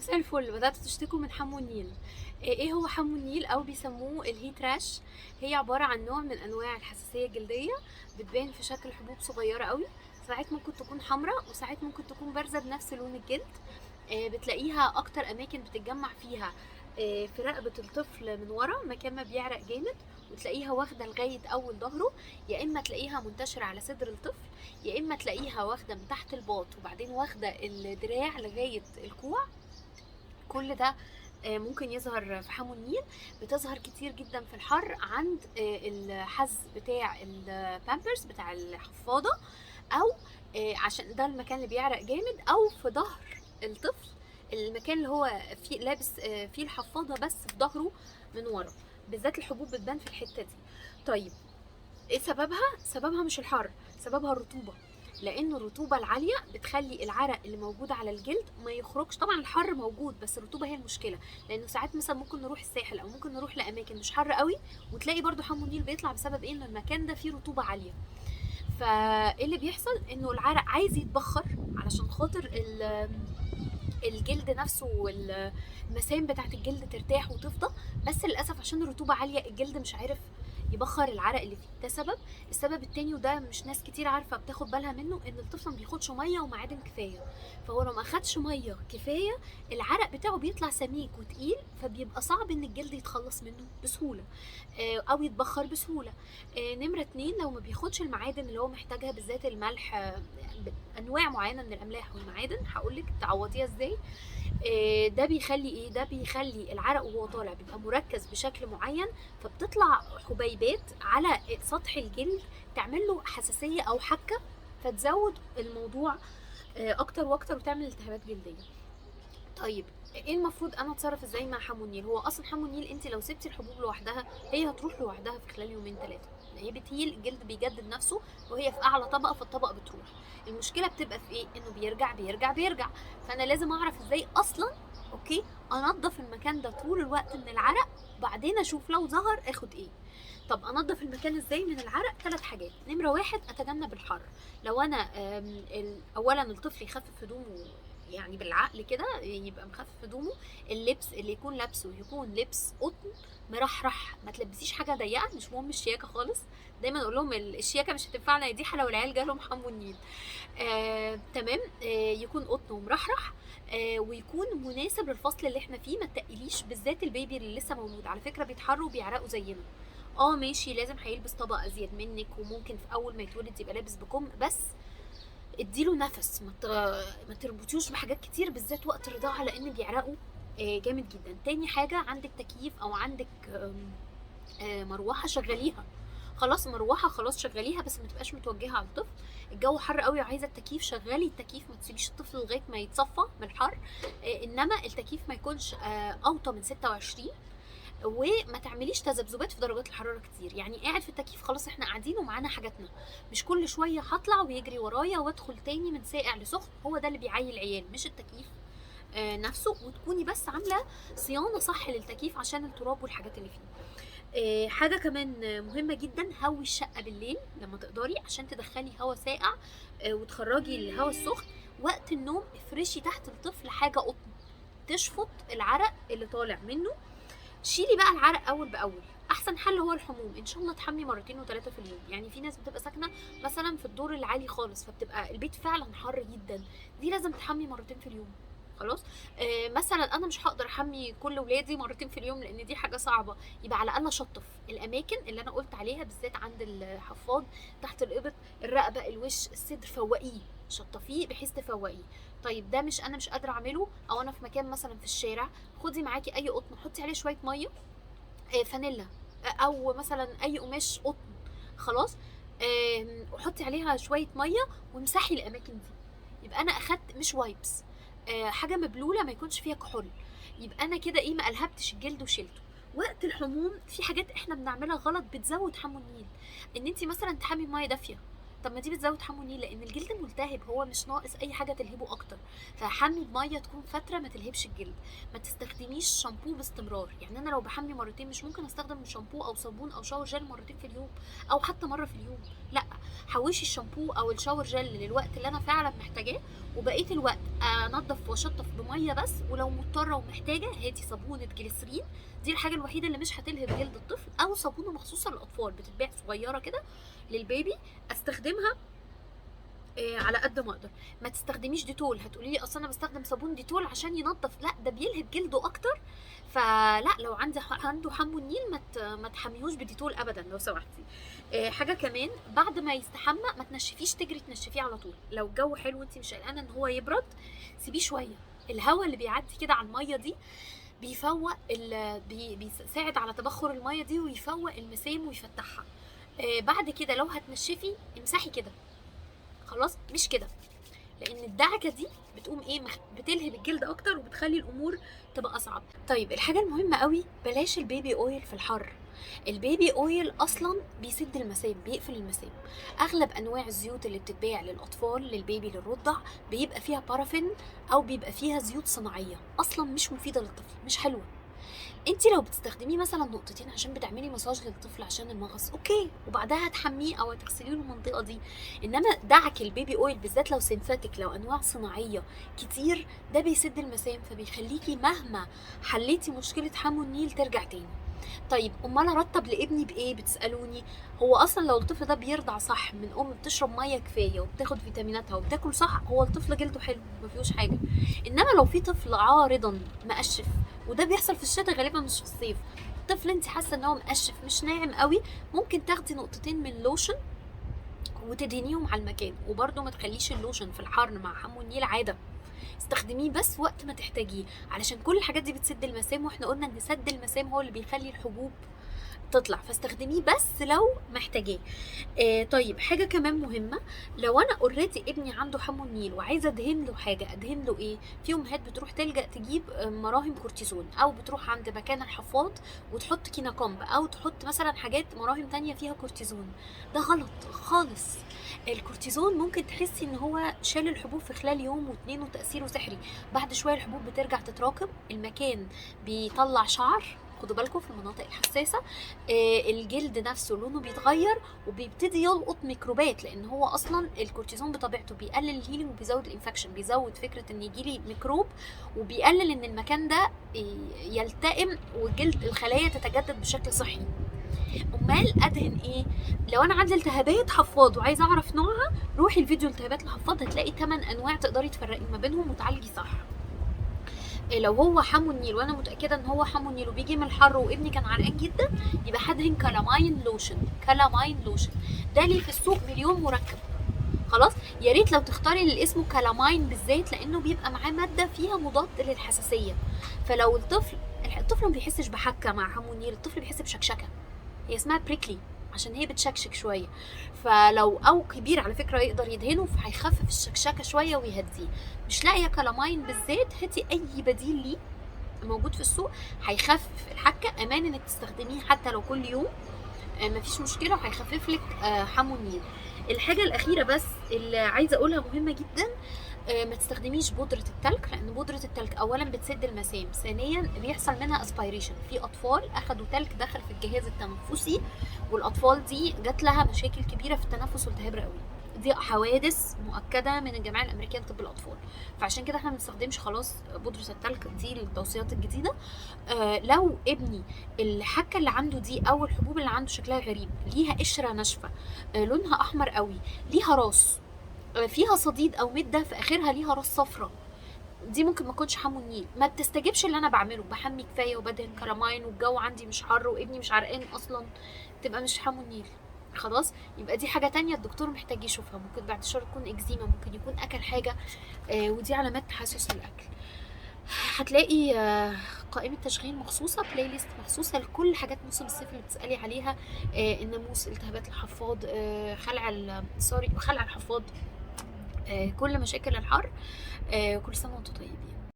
مساء الفل. بدأتوا تشتكوا من حمو النيل. ايه هو حمو النيل او بيسموه الهيت راش؟ هي عبارة عن نوع من انواع الحساسية الجلدية، بتبان في شكل حبوب صغيرة قوي. ساعات ممكن تكون حمراء وساعات ممكن تكون بارزة بنفس لون الجلد. بتلاقيها اكتر اماكن بتتجمع فيها في رقبة الطفل من ورا مكان ما بيعرق جامد، وتلاقيها واخدة لغاية اول ظهره. يا اما تلاقيها منتشرة على صدر الطفل، يا اما تلاقيها واخدة من تحت الباط وبعدين واخدة الدراع لغاية الكوع. كل ده ممكن يظهر في حمو النيل. بتظهر كتير جدا في الحر عند الحز بتاع البامبرز بتاع الحفاضة، او عشان ده المكان اللي بيعرق جامد، او في ظهر الطفل، المكان اللي هو فيه لابس فيه الحفاضة بس في ظهره من ورا. بالذات الحبوب بتبان في الحتة دي. طيب، ايه سببها؟ سببها مش الحر، سببها الرطوبة. لان الرطوبة العالية بتخلي العرق اللي موجود على الجلد ما يخرجش. طبعا الحر موجود بس الرطوبة هي المشكلة. لانه ساعات مثلا ممكن نروح الساحل او ممكن نروح لاماكن مش حر قوي وتلاقي برضو حمو النيل بيطلع بسبب ايه؟ ان المكان ده فيه رطوبة عالية. فايه اللي بيحصل؟ انه العرق عايز يتبخر علشان خاطر الجلد نفسه والمسام بتاعت الجلد ترتاح وتفضى. بس للاسف عشان الرطوبه عاليه الجلد مش عارف يبخر العرق اللي فيه. ده سبب. السبب التاني وده مش ناس كتير عارفه بتاخد بالها منه، ان الطفل ما بياخدش ميه ومعادن كفايه. فهو لو ما اخدش ميه كفايه العرق بتاعه بيطلع سميك وتقيل، فبيبقى صعب ان الجلد يتخلص منه بسهوله او يتبخر بسهوله. نمره اتنين، لو ما بياخدش المعادن اللي هو محتاجها، بالذات الملح، انواع معينه من الاملاح والمعادن هقولك تعوضيها ازاي. ده بيخلي ايه؟ ده بيخلي العرق وهو طالع بيبقى مركز بشكل معين، فبتطلع حبيبات على سطح الجلد تعمل له حساسية او حكة، فتزود الموضوع اكتر واكتر وتعمل التهابات جلدية. طيب، ايه المفروض انا اتصرف ازاي مع حمو النيل؟ هو اصلا حمو النيل انت لو سبتي الحبوب لوحدها هي هتروح لوحدها في خلال يومين ثلاثه. هي بتهيل، الجلد بيجدد نفسه وهي في اعلى طبقه، فالطبقه بتروح. المشكله بتبقى في ايه؟ انه بيرجع بيرجع بيرجع. فانا لازم اعرف ازاي اصلا، اوكي، انضف المكان ده طول الوقت من العرق، بعدين اشوف لو ظهر اخد ايه. طب انضف المكان ازاي من العرق؟ ثلاث حاجات. نمره واحد، اتجنب الحر. لو انا اولا الطفل يخفف هدومه، يعني بالعقل كده يبقى مخفف هدومه. اللبس اللي يكون لابسه يكون لبس قطن مرحرح، ما تلبسيش حاجه ضيقه، مش مهم الشياكه خالص. دايما اقول لهم الشياكه مش هتنفعنا يا ديحه لو العيال جالهم حمو النيل. تمام. يكون قطن ومرحرح. ويكون مناسب للفصل اللي احنا فيه، ما تقليش، بالذات البيبي اللي لسه مولود على فكره بيتحروا وبيعرقوا زينا. اه ماشي، لازم هيلبس طبقه ازيد منك، وممكن في اول ما يتولد يبقى لابس بكم، بس اديله نفس. ما تربطوش بحاجات كتير بالذات وقت الرضاعه لان بيعرقوا جامد جدا. تاني حاجه، عندك تكييف او عندك مروحه شغليها. خلاص مروحه، خلاص شغليها بس ما تبقاش متوجهه على الطفل. الجو حر قوي وعايزه التكييف، شغلي التكييف، ما تسيبيش الطفل لغايه ما يتصفى من الحر. انما التكييف ما يكونش اوطى من 26. وما تعمليش تذبذبات في درجات الحراره كتير. يعني قاعد في التكييف خلاص، احنا قاعدين ومعانا حاجاتنا، مش كل شويه هطلع ويجري ورايا وادخل تاني من ساقع لسخن. هو ده اللي بيعيي العيال مش التكييف نفسه. وتكوني بس عامله صيانه صح للتكييف عشان التراب والحاجات اللي فيه. حاجه كمان مهمه جدا، هوي الشقه بالليل لما تقدري عشان تدخلي هواء ساقع وتخرجي الهواء السخن. وقت النوم افرشي تحت الطفل حاجه قطن تشفط العرق اللي طالع منه. شيلي بقى العرق اول باول. احسن حل هو الحموم، ان شاء الله تحمي مرتين وثلاثه في اليوم. يعني في ناس بتبقى ساكنه مثلا في الدور العالي خالص فبتبقى البيت فعلا حر جدا، دي لازم تحمي مرتين في اليوم. خلاص. مثلا انا مش هقدر احمي كل ولادي مرتين في اليوم لان دي حاجه صعبه، يبقى على الاقل اشطف الاماكن اللي انا قلت عليها، بالذات عند الحفاض، تحت الابط، الرقبه، الوش، الصدر، فوقيه، شطفيه بحيث تفوقيه. طيب ده مش انا مش قادره اعمله، او انا في مكان مثلا في الشارع، خدي معاكي اي قطن حطي عليه شويه ميه، فانيلا، او مثلا اي قماش قطن. خلاص. وحطي عليها شويه ميه وامسحي الاماكن دي. يبقى انا اخدت مش وايبس، حاجه مبلوله ما يكونش فيها كحول. يبقى انا كده ايه؟ ما الهبتش الجلد وشيلته. وقت الحموم في حاجات احنا بنعملها غلط بتزود حمو النيل. ان انت مثلا تحمي ميه دافيه، طب ما دي بتزود حمو النيل، لان الجلد ملتهب، هو مش ناقص اي حاجه تلهبه اكتر. فحمي بميه تكون فتره ما تلهبش الجلد. ما تستخدميش شامبو باستمرار، يعني انا لو بحمي مرتين مش ممكن استخدم شامبو او صابون او شاور جel مرتين في اليوم، او حتى مره في اليوم. لا، حوشي الشامبو او الشاور جel للوقت اللي انا فعلا محتاجاه، وبقيه الوقت انضف واشطف بميه بس، ولو مضطره ومحتاجه هاتي صابونه جليسرين، دي الحاجه الوحيده اللي مش هتلهب جلد الطفل، او صابونه مخصوصه للاطفال بتتباع صغيره كده للبيبي، استخدمها على قد ما اقدر. ما تستخدميش ديتول. هتقولي لي اصل انا بستخدم صابون ديتول عشان ينظف، لا ده بيلهب جلده اكتر. فلا، لو عنده حمو النيل ما تحميهوش بديتول ابدا لو سمحتي. حاجه كمان، بعد ما يستحمى ما تنشفيش تجري تنشفيه على طول. لو الجو حلو وانت مش قلقانه ان هو يبرد، سيبيه شويه. الهواء اللي بيعدي كده على الميه دي بيفوق بيساعد على تبخر الميه دي ويفوق المسام ويفتحها. بعد كده لو هتنشفي امسحي كده خلاص، مش كده، لان الدعكه دي بتقوم ايه، بتلهب الجلد اكتر وبتخلي الامور تبقى اصعب. طيب الحاجه المهمه قوي، بلاش البيبي اويل في الحر. البيبي اويل اصلا بيسد المسام، بيقفل المسام. اغلب انواع الزيوت اللي بتتباع للاطفال للبيبي للرضع بيبقى فيها بارافين او بيبقى فيها زيوت صناعيه اصلا مش مفيده للطفل، مش حلوه. انت لو بتستخدميه مثلا نقطتين عشان بتعملي مساج للطفل عشان المغص، اوكي، وبعدها هتحميه او هتغسلي له المنطقه دي. انما دعك البيبي اويل بالذات لو سينثيتك، لو انواع صناعيه كتير، ده بيسد المسام، فبيخليكي مهما حليتي مشكله حمو النيل ترجع تاني. طيب امال ارطب لابني بايه بتسالوني؟ هو اصلا لو الطفل ده بيرضع صح من ام بتشرب ميه كفايه وبتاخد فيتاميناتها وبتاكل صح، هو الطفل جلده حلو ما فيهوش حاجه. انما لو في طفل عارضا مقشف، وده بيحصل في الشتاء غالبا مش في الصيف، طفل انت حاسه ان هو مقشف مش ناعم قوي، ممكن تاخدي نقطتين من لوشن وتدهنيهم على المكان. وبرده ما تخليش اللوشن في الحر مع حمو النيل عاده، استخدميه بس وقت ما تحتاجيه، علشان كل الحاجات دي بتسد المسام، واحنا قلنا ان سد المسام هو اللي بيخلي الحبوب تطلع، فاستخدميه بس لو محتاجاه. طيب حاجه كمان مهمه، لو انا اوريدي ابني عنده حمو النيل وعايزه ادهن له حاجه، ادهن له ايه؟ في امهات بتروح تلجا تجيب مراهم كورتيزون، او بتروح عند مكان الحفاض وتحط كيناكومب، او تحط مثلا حاجات مراهم تانية فيها كورتيزون. ده غلط خالص. الكورتيزون ممكن تحسي ان هو شال الحبوب في خلال يوم واتنين وتاثيره سحري، بعد شويه الحبوب بترجع تتراكم، المكان بيطلع شعر، خدوا بالكم في المناطق الحساسه، الجلد نفسه لونه بيتغير وبيبتدي يلقط ميكروبات، لان هو اصلا الكورتيزون بطبيعته بيقلل الهيلينج وبيزود الانفكشن، بيزود فكره ان يجيلي ميكروب، وبيقلل ان المكان ده يلتئم والجلد الخلايا تتجدد بشكل صحي. امال ادهن ايه؟ لو انا عندي التهابات حفاض وعايزه اعرف نوعها، روحي الفيديو التهابات الحفاض هتلاقي 8 انواع تقدري تفرقي ما بينهم وتعالجي صح. لو هو حمو النيل وانا متاكده ان هو حمو النيل وبيجي من الحر وابني كان عرقان جدا، يبقى هدهن كالاماين لوشن. كالاماين لوشن ده ليه في السوق مليون مركب، خلاص. يا ريت لو تختاري اللي اسمه كالاماين بالذات، لانه بيبقى معاه ماده فيها مضاد للحساسيه. فلو الطفل ما بيحسش بحكه مع حمو النيل، الطفل بيحس بشكشكه، هي اسمها بريكلي عشان هي بتشكشك شويه. فلو او كبير على فكره يقدر يدهنه، فهيخفف الشكشكه شويه ويهديه. مش لاقيه كالاماين بالذات، هاتي اي بديل ليه موجود في السوق هيخفف الحكه، امان انك تستخدميه حتى لو كل يوم، مفيش مشكله، وهيخفف لك حمو النيل. الحاجه الاخيره بس اللي عايزه اقولها مهمه جدا، ما تستخدميش بودرة التلج، لان بودرة التلج اولا بتسد المسام، ثانيا بيحصل منها اسبيريشن. في اطفال اخدوا تلج دخل في الجهاز التنفسي، والاطفال دي جات لها مشاكل كبيره في التنفس والتهاب رئوي، دي حوادث مؤكده من الجمعيه الامريكيه لطب الاطفال. فعشان كده احنا ما بنستخدمش خلاص بودره التلج دي للتوصيات الجديده. لو ابني الحكه اللي عنده دي او الحبوب اللي عنده شكلها غريب، ليها قشره ناشفه، لونها احمر قوي، ليها راس فيها صديد او مده في اخرها، ليها راس صفرة، دي ممكن ما تكونش حمو النيل. ما بتستجيبش اللي انا بعمله، بحمي كفايه وبدهن كرامين والجو عندي مش حر وابني مش عرقان اصلا، تبقى مش حمو النيل خلاص. يبقى دي حاجه تانية الدكتور محتاج يشوفها، ممكن بعد شهر تكون اكزيما، ممكن يكون اكل حاجه ودي علامات تحسس الاكل. هتلاقي قائمة تشغيل مخصوصة، بلاي ليست مخصوصة لكل حاجات موسم الصيف اللي بتسألي عليها، الناموس، التهابات الحفاض، خلع الحفاض، كل مشاكل الحر. كل سنة وانتم طيبين.